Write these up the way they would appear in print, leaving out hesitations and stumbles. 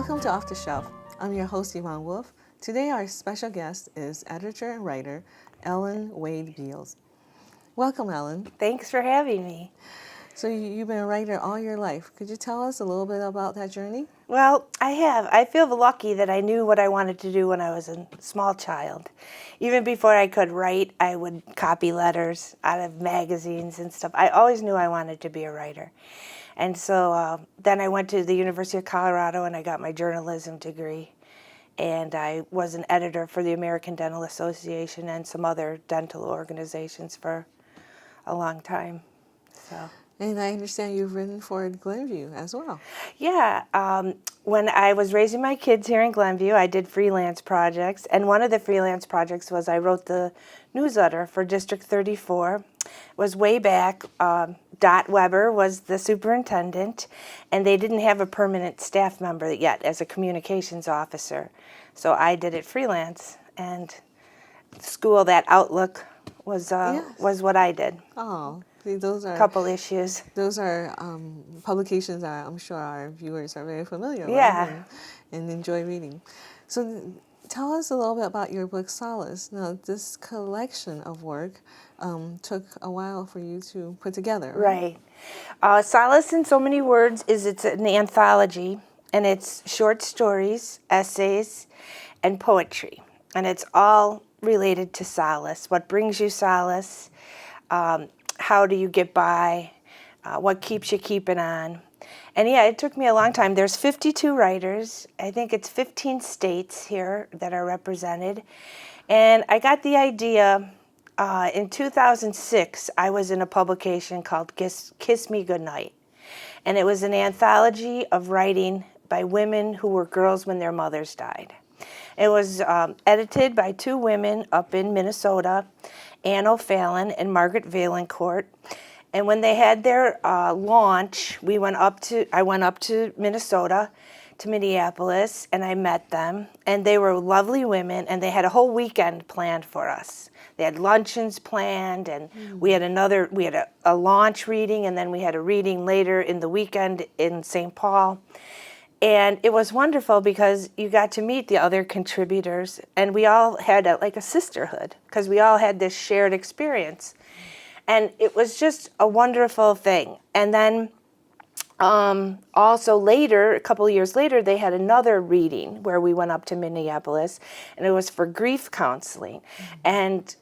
Welcome to Off the Shelf. I'm your host, Yvonne Wolf. Today our special guest is editor and writer Ellen Wade Beals. Welcome, Ellen. Thanks for having me. So you've been a writer all your life. Could you tell us a little bit about that journey? Well, I have. I feel lucky that I knew what I wanted to do when I was a small child. Even before I could write, I would copy letters out of magazines and stuff. I always knew I wanted to be a writer. And so then I went to the University of Colorado and I got my journalism degree. And I was an editor for the American Dental Association and some other dental organizations for a long time. So. And I understand you've written for Glenview as well. Yeah, when I was raising my kids here in Glenview, I did freelance projects, and one of the freelance projects was I wrote the newsletter for District 34. It was way back. Dot Weber was the superintendent, and they didn't have a permanent staff member yet as a communications officer. So I did it freelance, and school, that Outlook was what I did. Oh. See, those are couple issues. Those are publications that I'm sure our viewers are very familiar with and enjoy reading. So tell us a little bit about your book, Solace. Now, this collection of work took a while for you to put together. Right. Solace in So Many Words it's an anthology, and it's short stories, essays, and poetry. And it's all related to solace. What brings you solace? How do you get by? What keeps you keeping on? And yeah, it took me a long time. There's 52 writers. I think it's 15 states here that are represented. And I got the idea in 2006. I was in a publication called Kiss Me Goodnight. And it was an anthology of writing by women who were girls when their mothers died. It was edited by two women up in Minnesota, Ann O'Fallon and Margaret Valancourt. And when they had their launch, I went up to Minnesota, to Minneapolis, and I met them. And they were lovely women, and they had a whole weekend planned for us. They had luncheons planned, and we had a launch reading, and then we had a reading later in the weekend in St. Paul. And it was wonderful because you got to meet the other contributors, and we all had a sisterhood because we all had this shared experience. And it was just a wonderful thing. And then also later, a couple of years later, they had another reading where we went up to Minneapolis, and it was for grief counseling. And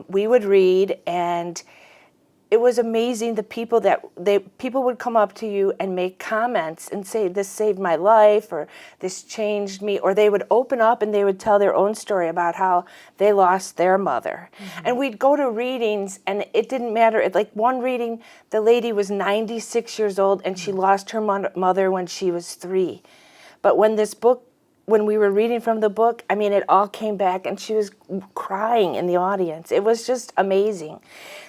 we would read, and it was amazing the people people would come up to you and make comments and say, this saved my life, or this changed me, or they would open up and they would tell their own story about how they lost their mother. And we'd go to readings, and it didn't matter. Like one reading, the lady was 96 years old and she lost her mother when she was 3. But when we were reading from the book, I mean, it all came back, and she was crying in the audience. It was just amazing.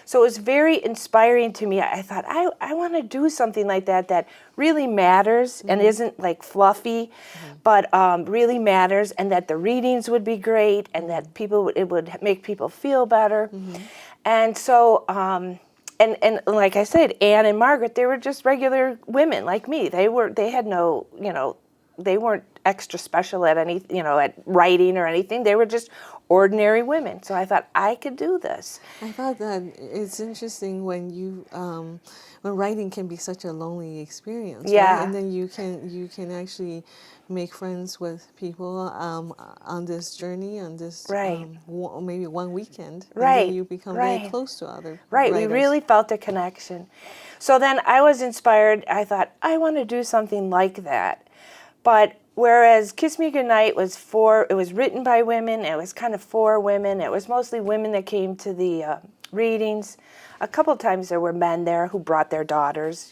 So it was very inspiring to me. I thought, I want to do something like that really matters and isn't like fluffy, but really matters, and that the readings would be great, and that it would make people feel better. And so, and like I said, Anne and Margaret, they were just regular women like me. They had no, they weren't extra special at at writing or anything. They were just ordinary women. So I thought I could do this. I thought that it's interesting when when writing can be such a lonely experience. Yeah. Right? And then you can actually make friends with people on this journey, on this maybe one weekend. Right. And then you become very close to other Right. writers. We really felt a connection. So then I was inspired. I thought, I want to do something like that. But whereas Kiss Me Goodnight it was written by women, it was kind of for women, it was mostly women that came to the readings. A couple of times there were men there who brought their daughters,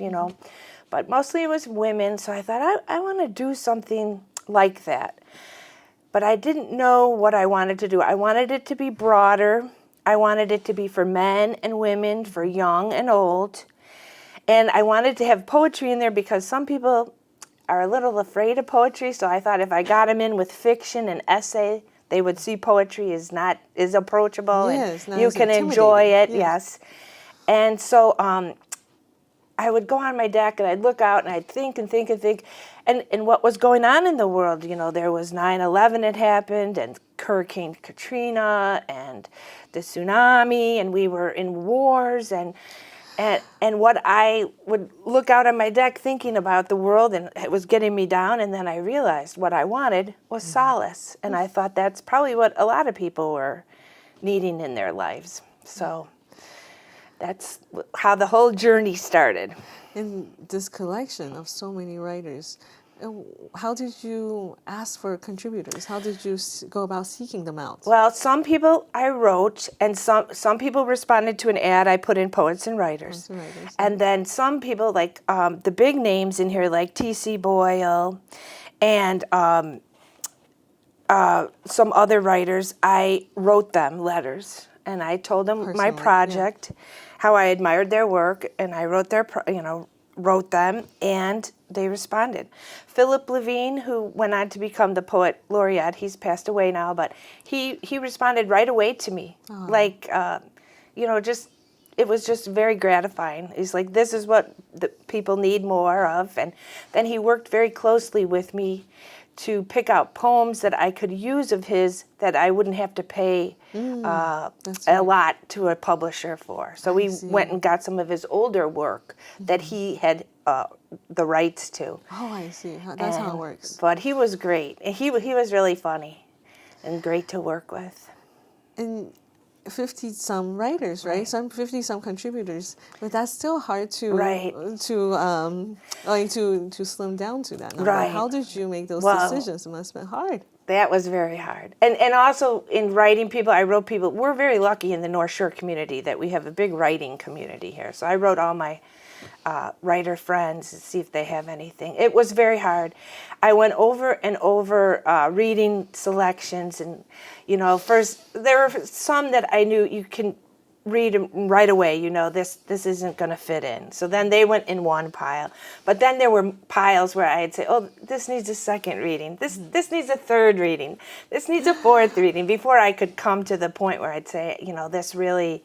but mostly it was women. So I thought, I want to do something like that. But I didn't know what I wanted to do. I wanted it to be broader. I wanted it to be for men and women, for young and old. And I wanted to have poetry in there because some people are a little afraid of poetry, so I thought if I got them in with fiction and essay, they would see poetry is approachable, and you can enjoy it. Yes. And so I would go on my deck and I'd look out and I'd think and think and think, and what was going on in the world. You know, there was 9/11 had happened, and Hurricane Katrina, and the tsunami, and we were in wars, and what I would look out on my deck thinking about the world, and it was getting me down, and then I realized what I wanted was solace, and I thought that's probably what a lot of people were needing in their lives. So that's how the whole journey started. In this collection of so many writers, how did you ask for contributors? How did you go about seeking them out? Well, some people I wrote, and some people responded to an ad I put in Poets and Writers. And then some people, like the big names in here, like T.C. Boyle, and some other writers, I wrote them letters. And I told them my project, how I admired their work, and I wrote wrote them, and they responded. Philip Levine, who went on to become the poet laureate, he's passed away now, but he responded right away to me. Like, just, it was just very gratifying. He's like, this is what the people need more of. And then he worked very closely with me to pick out poems that I could use of his that I wouldn't have to pay a lot to a publisher for. So we went and got some of his older work that he had the rights to. Oh, I see. That's how it works. But he was great. He was really funny and great to work with. And 50-some writers, right? 50-some contributors, but that's still hard to to slim down to that number. Right. How did you make those decisions? It must have been hard. That was very hard. And also in writing people, I wrote people. We're very lucky in the North Shore community that we have a big writing community here. So I wrote all my writer friends to see if they have anything. It was very hard. I went over and over reading selections, and first there were some that I knew you can read right away. This isn't going to fit in. So then they went in one pile. But then there were piles where I'd say, oh, this needs a second reading. This needs a third reading. This needs a fourth reading, before I could come to the point where I'd say, this really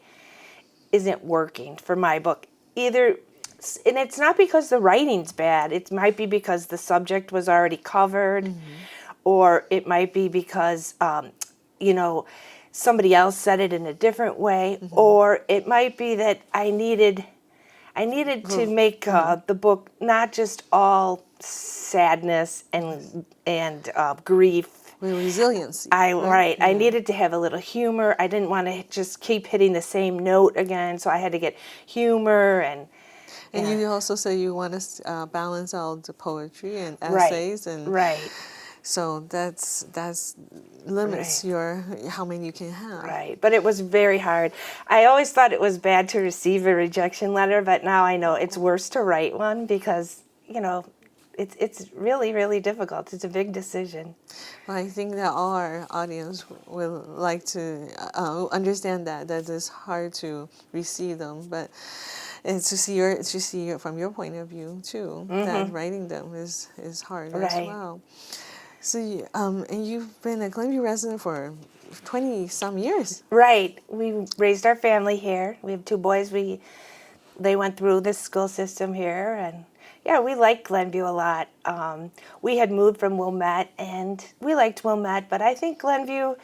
isn't working for my book. And it's not because the writing's bad. It might be because the subject was already covered, or it might be because, somebody else said it in a different way, or it might be that I needed to make the book not just all sadness and grief. Resiliency. I needed to have a little humor. I didn't want to just keep hitting the same note again, so I had to get humor and you also say you want to balance out the poetry and essays, and so that's limits your how many you can have. Right, but it was very hard. I always thought it was bad to receive a rejection letter, but now I know it's worse to write one, because it's really, really difficult. It's a big decision. Well, I think that our audience will like to understand that it's hard to receive them, but. And to see it from your point of view too, that writing them is hard as well. So, and you've been a Glenview resident for 20-some years. Right. We raised our family here. We have two boys. They went through this school system here, and we like Glenview a lot. We had moved from Wilmette, and we liked Wilmette, but I think Glenview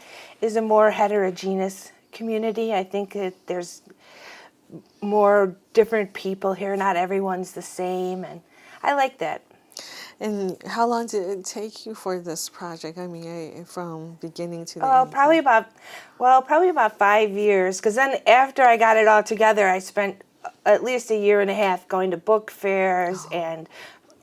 is a more heterogeneous community. I think there's more different people here. Not everyone's the same, and I like that. And how long did it take you for this project? I mean, from beginning to the end? Probably about 5 years, because then after I got it all together, I spent at least a year and a half going to book fairs and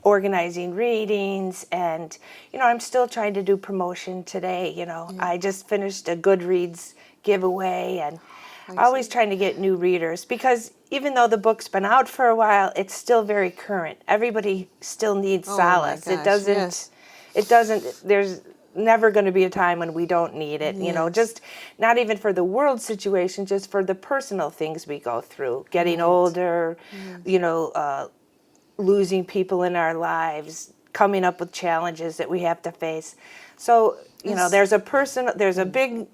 organizing readings, and I'm still trying to do promotion today. I just finished a Goodreads giveaway, and always trying to get new readers, because even though the book's been out for a while, it's still very current. Everybody still needs solace. My gosh, it doesn't, there's never going to be a time when we don't need it, just not even for the world situation, just for the personal things we go through, getting older, losing people in our lives, coming up with challenges that we have to face. So, you know, there's a big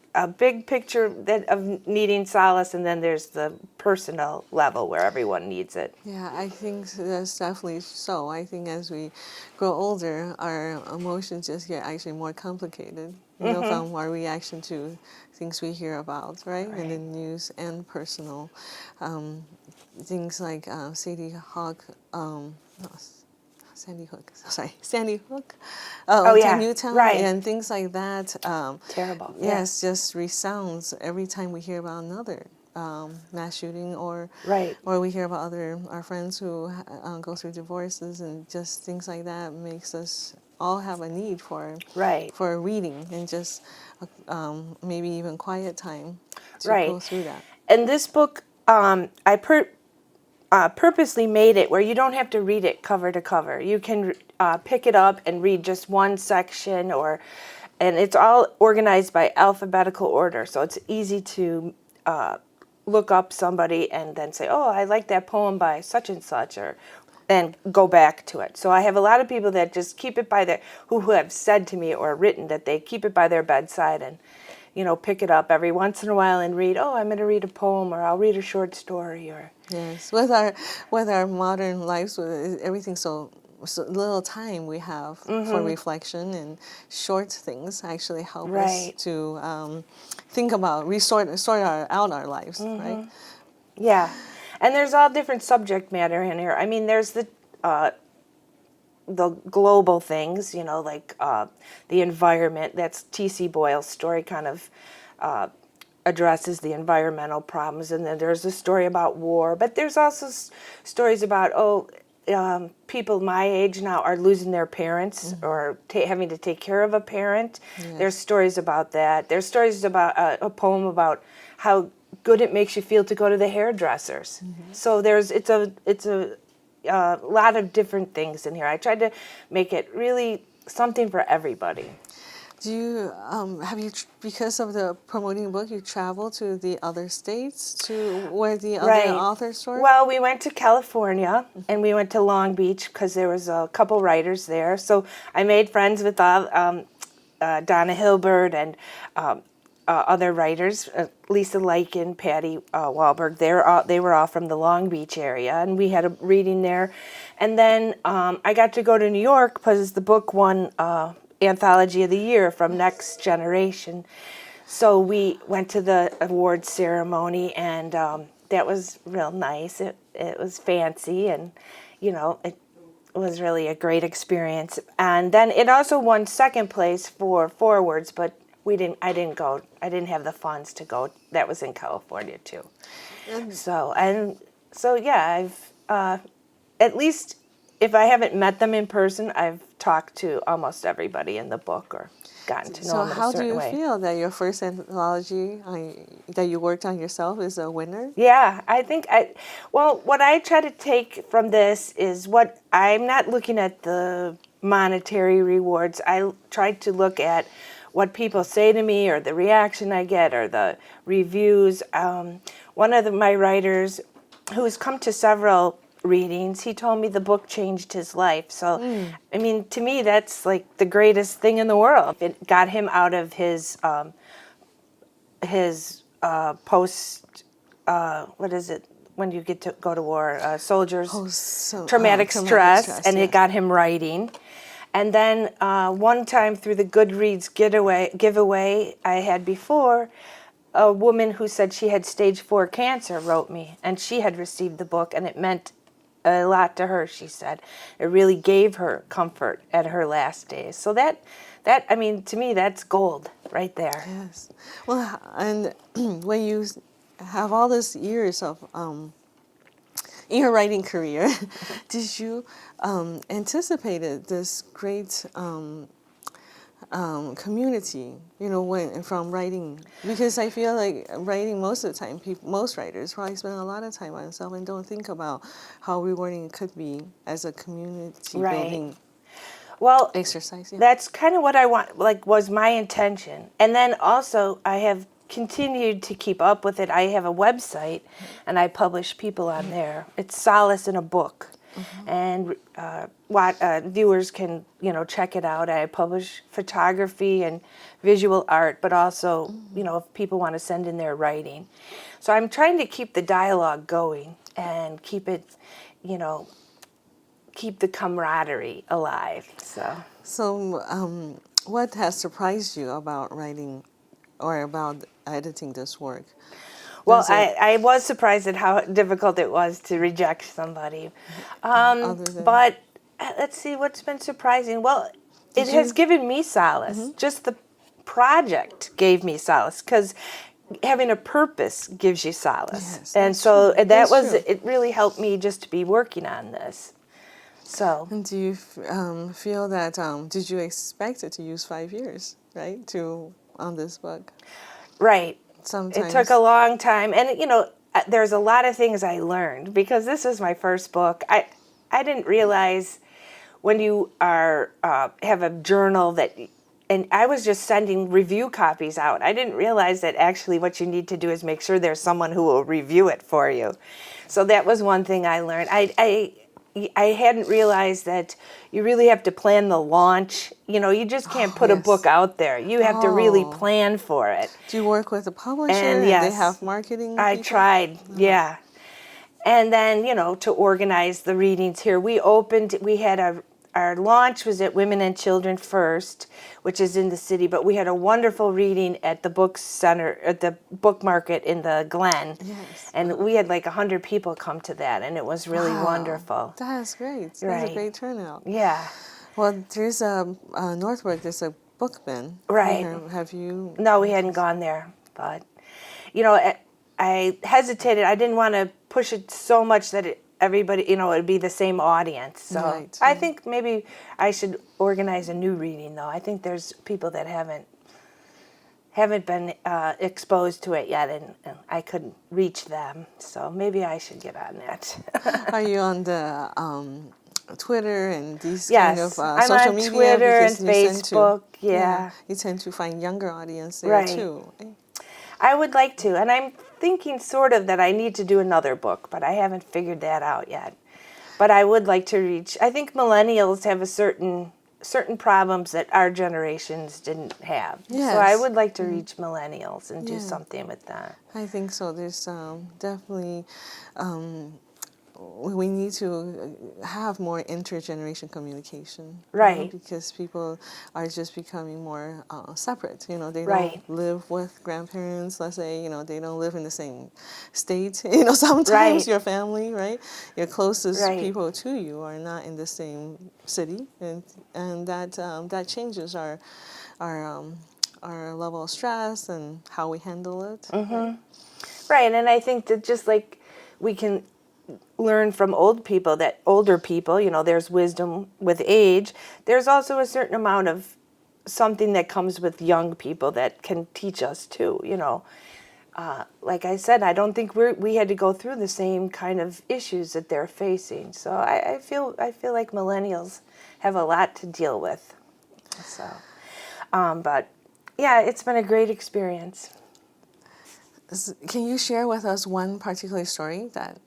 picture of needing solace, and then there's the personal level where everyone needs it. Yeah, I think that's definitely so. I think as we grow older, our emotions just get actually more complicated, you know, from our reaction to things we hear about, right? In the news and personal. Things like Sandy Hook, Sandy Hook, Newtown, and things like that. Terrible. Yes, just resounds every time we hear about another mass shooting, or we hear about our friends who go through divorces, and just things like that makes us all have a need for reading and just maybe even quiet time to go through that. And this book, I purposely made it where you don't have to read it cover to cover. You can pick it up and read just one section, and it's all organized by alphabetical order, so it's easy to look up somebody and then say, oh, I like that poem by such and such, and go back to it. So I have a lot of people that just keep it by who have said to me or written that they keep it by their bedside and, you know, pick it up every once in a while and read, oh, I'm going to read a poem, or I'll read a short story. Yes, with our modern lives, with everything so little time we have for reflection, and short things actually help us to think about, sort out our lives, right? Yeah, and there's all different subject matter in here. I mean, there's the global things, you know, like the environment. That's T.C. Boyle's story, kind of addresses the environmental problems, and then there's a story about war. But there's also stories about people my age now are losing their parents, or having to take care of a parent. Yes. There's stories about that. There's stories about a poem about how good it makes you feel to go to the hairdressers. So it's a lot of different things in here. I tried to make it really something for everybody. Do you because of the promoting book, you travel to the other states to where the other authors were? Well, we went to California, and we went to Long Beach because there was a couple writers there. So I made friends with Donna Hilbert and other writers, Lisa Leiken, Patty Wahlberg. They were all from the Long Beach area, and we had a reading there. And then I got to go to New York because the book won Anthology of the Year from Next Generation. So we went to the awards ceremony, and that was real nice. It was fancy, and you know, it was really a great experience. And then it also won second place for forwards, but I didn't go. I didn't have the funds to go. That was in California too. So yeah, I've at least, if I haven't met them in person, I've talked to almost everybody in the book or gotten to know them in a certain way. So how do you feel that your first anthology that you worked on yourself is a winner? Yeah, I think what I try to take from this is I'm not looking at the monetary rewards. I try to look at what people say to me, or the reaction I get, or the reviews. One of my writers, who's come to several readings, he told me the book changed his life. So, I mean, to me, that's like the greatest thing in the world. It got him out of his post, what is it, when you get to go to war, soldiers, traumatic stress, and it got him writing. And then one time through the Goodreads giveaway I had before, a woman who said she had stage 4 cancer wrote me, and she had received the book, and it meant a lot to her, she said. It really gave her comfort at her last days. So that I mean, to me, that's gold right there. Yes. Well, and when you have all these years of in your writing career, did you anticipated this great community, you know, from writing? Because I feel like writing, most of the time, most writers probably spend a lot of time on themselves and don't think about how rewarding it could be as a community building exercise. Yeah. That's kind of what I want, was my intention. And then also I have continued to keep up with it. I have a website, and I publish people on there. It's Solace in a Book. and viewers can, check it out. I publish photography and visual art, but also, if people want to send in their writing. So I'm trying to keep the dialogue going and keep it, keep the camaraderie alive. So, what has surprised you about writing or about editing this work? Well, I was surprised at how difficult it was to reject somebody. But let's see, what's been surprising? Well, it has given me solace. Just the project gave me solace, because having a purpose gives you solace. Yes, and that's so true. that That's was, true. it really helped me just to be working on this. So, And do you feel that, did you expect it to use 5 years, right, on this book? right. Sometimes. It took a long time. And, there's a lot of things I learned, because this was my first book. I didn't realize when you have a journal and I was just sending review copies out. I didn't realize that actually what you need to do is make sure there's someone who will review it for you. So that was one thing I learned. I hadn't realized that you really have to plan the launch. You just can't put a book out there. You have to really plan for it. Do you work with a publisher? And They yes, have marketing I people? tried, yeah. And then, to organize the readings here, we had our launch was at Women and Children First, which is in the city, but we had a wonderful reading at the book center, at the book market in the Glen. Yes. And we had like 100 people come to that, and it was really wonderful. That's great. That's Right. a great turnout. Yeah. Well, there's Northwark, there's a book bin. Right. Have you? No, we hadn't gone there, but, I hesitated. I didn't want to push it so much that everybody, it would be the same audience. So Right, I right. think maybe I should organize a new reading, though. I think there's people that haven't been exposed to it yet, and I couldn't reach them. So maybe I should get on that. Are you on the Twitter and these Yes, kind of I'm social on media? Twitter and Because you tend to- Facebook. Yeah. You tend to find younger audience there Right. too. I would like to, and I'm thinking sort of that I need to do another book, but I haven't figured that out yet. But I would like to reach. I think millennials have a certain problems that our generations didn't have. Yes. So I would like to reach millennials and do something with that. I think so. There's definitely we need to have more intergeneration communication, Right. because people are just becoming more separate. They Right. don't live with grandparents. Let's say they don't live in the same state. Sometimes Right. your family, right, your closest Right. people to you are not in the same city, and that changes our level of stress and how we handle it. Right, and I think that just like we can learn from older people, there's wisdom with age, there's also a certain amount of something that comes with young people that can teach us too, like I said, I don't think we had to go through the same kind of issues that they're facing. So I feel like millennials have a lot to deal with. So, but yeah, it's been a great experience. Can you share with us one particular story that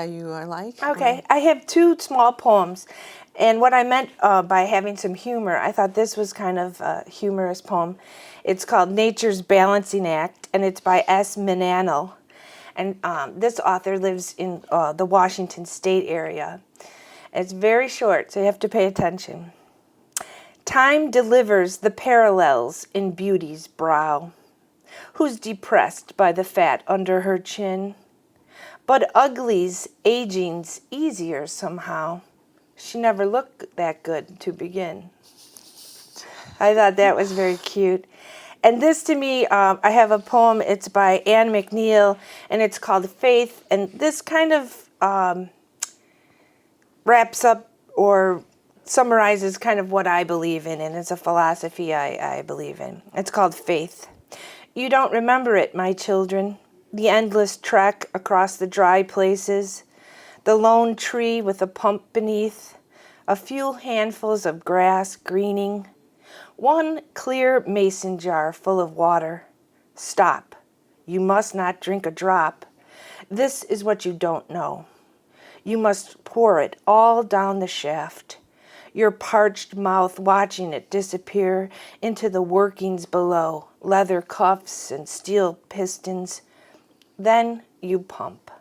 you are like? Okay, I have 2 small poems, and what I meant by having some humor, I thought this was kind of a humorous poem. It's called Nature's Balancing Act, and it's by S. Menanel, and this author lives in the Washington State area. It's very short, so you have to pay attention. Time delivers the parallels in beauty's brow, who's depressed by the fat under her chin. But ugly's aging's easier somehow. She never looked that good to begin. I thought that was very cute. And this to me, I have a poem, it's by Anne McNeil, and it's called Faith. And this kind of wraps up or summarizes kind of what I believe in, and it's a philosophy I believe in. It's called Faith. You don't remember it, my children, the endless trek across the dry places, the lone tree with a pump beneath, a few handfuls of grass greening, one clear mason jar full of water. Stop. You must not drink a drop. This is what you don't know. You must pour it all down the shaft, your parched mouth watching it disappear into the workings below, leather cuffs and steel pistons. Then you pump.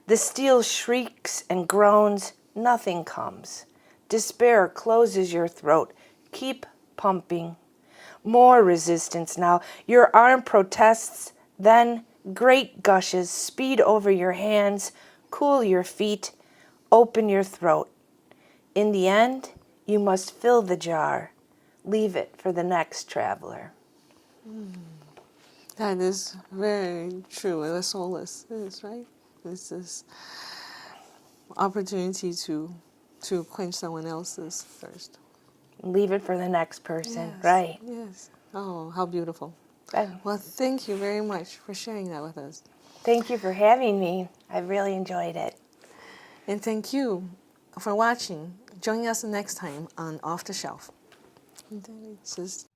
The steel shrieks and groans, nothing comes. Despair closes your throat. Keep pumping. More resistance now. Your arm protests, then great gushes speed over your hands, cool your feet, open your throat. In the end, you must fill the jar. Leave it for the next traveler. That is very true. The solace is, right? It's this opportunity to quench someone else's thirst. Leave it for the next person, Yes, right? yes. Oh, how beautiful. Right. Well, thank you very much for sharing that with us. Thank you for having me. I really enjoyed it. And thank you for watching. Join us next time on Off the Shelf. And then it's just